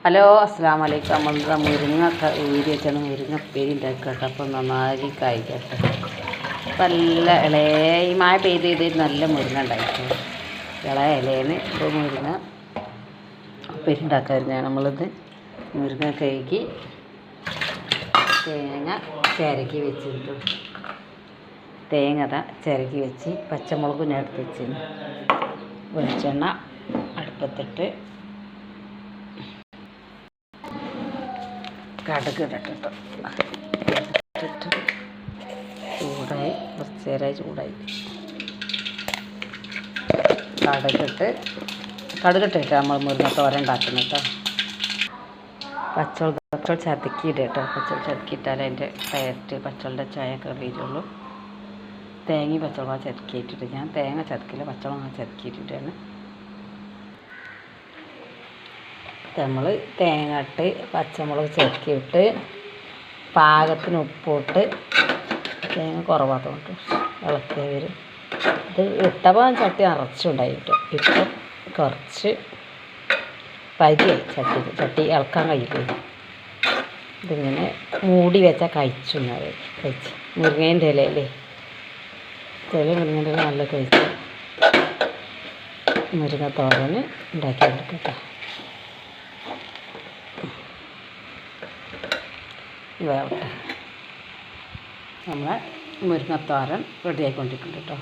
Hello അസ്സലാമു അലൈക്കും. നമ്മളിതാ മുരിങ്ങ ഊരി വെച്ചാണ് മുരിങ്ങ ഉപ്പേരി ഉണ്ടാക്കട്ടെ. അപ്പം നന്നായി കഴിക്കട്ടെ. നല്ല ഇളയ ഈ മഴ പെയ്ത് നല്ല മുരിങ്ങ ഉണ്ടായിട്ട് ഇളയ ഇലയിൽ ഇപ്പോൾ മുരിങ്ങ ഉപ്പേരി ഉണ്ടാക്കാമായിരുന്നു. നമ്മളിത് മുരിങ്ങ കഴുകി തേങ്ങ ചിരക്കി വെച്ചിട്ടു. തേങ്ങ ചിരക്കി വെച്ച് പച്ചമുളക് ഞാൻ എടുത്ത് വെച്ചിരുന്നു. വെളിച്ചെണ്ണ അടുപ്പത്തിട്ട് കടുക് ഇട്ടിട്ട് ചൂടായി കുറച്ച് നേരമായി ചൂടായി കടുകിട്ടിട്ട് നമ്മൾ മുരിങ്ങ തോരൻ ഉണ്ടാക്കുന്നു കേട്ടോ. പച്ചവെള്ളം ചതക്കിയിട്ട് കേട്ടോ. പച്ചവെള്ളം ചതക്കിയിട്ടാൽ അതിൻ്റെ ടേസ്റ്റ് പച്ചവെള്ളം ചായയൊക്കെ വരുള്ളൂ. തേങ്ങയും പച്ചവെള്ളം ചതക്കിയിട്ടിട്ട് ഞാൻ തേങ്ങ ചതക്കില്ല, പച്ചവെള്ളം ചതക്കിയിട്ടിട്ടാണ് നമ്മൾ തേങ്ങ ഇട്ട് പച്ചമുളക് ചതക്കിയിട്ട് പാകത്തിന് ഉപ്പിട്ട് തേങ്ങ കുറവാത്തോണ്ട് ഇളക്കി വരും. ഇത് ഇട്ടപ്പോൾ ചട്ടി നിറച്ചുണ്ടായിട്ട് ഇപ്പം കുറച്ച് പരിയായി ചട്ടി ഇളക്കാൻ കഴിയില്ല. ഇതിങ്ങനെ മൂടി വെച്ചാൽ കഴിച്ചു മുരിങ്ങേൻ്റെ ഇലയല്ലേ, മുരിങ്ങേൻ്റെ ഇല നല്ല കഴിച്ച് മുരിങ്ങ തോരന് ഉണ്ടാക്കിയെടുക്കട്ടെ. വേവട്ടെ. നമ്മളെ മുരിങ്ങത്തോരൻ റെഡിയായിക്കൊണ്ടിരിക്കുന്നുണ്ട് കേട്ടോ.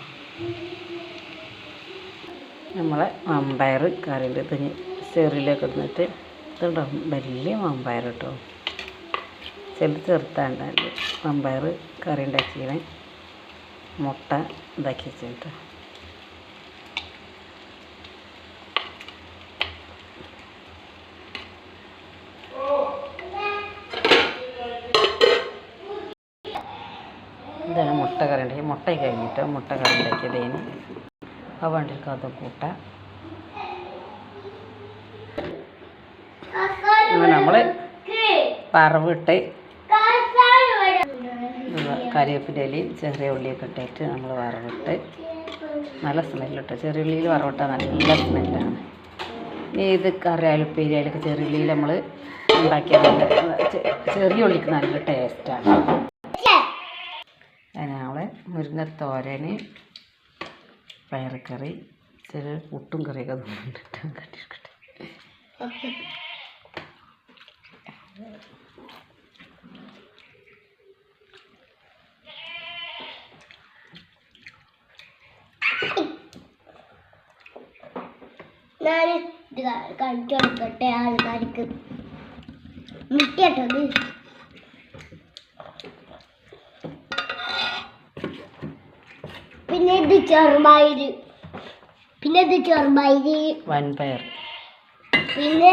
നമ്മളെ മമ്പയർ കറിയുണ്ട്. ഇതിന് ചെറിയിലേക്ക് ഇടുന്നിട്ട് ഇതുണ്ടാവും വലിയ മമ്പയർ കേട്ടോ. ചെറുത്താണ്ടല്ലേ മമ്പയർ കറി ഉണ്ടാക്കിയത്. മുട്ട ഇതാക്കി വെച്ചിട്ട് ഇതാണ് മുട്ട കറി ഉണ്ടാക്കി. മുട്ട കഴിഞ്ഞിട്ട് മുട്ട കറി ഉണ്ടാക്കിയതേന് ആ വണ്ടിക്ക് അത് കൂട്ടാം. നമ്മൾ വറവിട്ട് കറിവേപ്പിൻ്റെ ഇലയും ചെറിയ ഉള്ളിയൊക്കെ ഇട്ടിട്ട് നമ്മൾ വറവിട്ട് നല്ല സ്മെല്ലിട്ട്. ചെറിയ ഉള്ളിയിൽ വറവിട്ടാൽ നല്ല സ്മെല്ലാണ്. ഏത് കറിയായാലും ഉപ്പേരിയായാലൊക്കെ ചെറിയ ഉള്ളിയിൽ നമ്മൾ ഉണ്ടാക്കിയാൽ ചെറിയ ഉള്ളിക്ക് നല്ല ടേസ്റ്റാണ്. അതിനാളെ മുരിങ്ങത്തോരന് പയറുകറി ചില പുട്ടും കറിയൊക്കെ കണ്ടിട്ട് കണ്ടിരിക്കട്ടെ. ഞാൻ ഇത് കഴിച്ചു കൊടുക്കട്ടെ ആൾക്കാർക്ക് മിക്കട്ടത്. പിന്നെ ഇത് ചെറുപയർ, പിന്നെ ഇത് ചെറുപയർ, വൻപയർ, പിന്നെ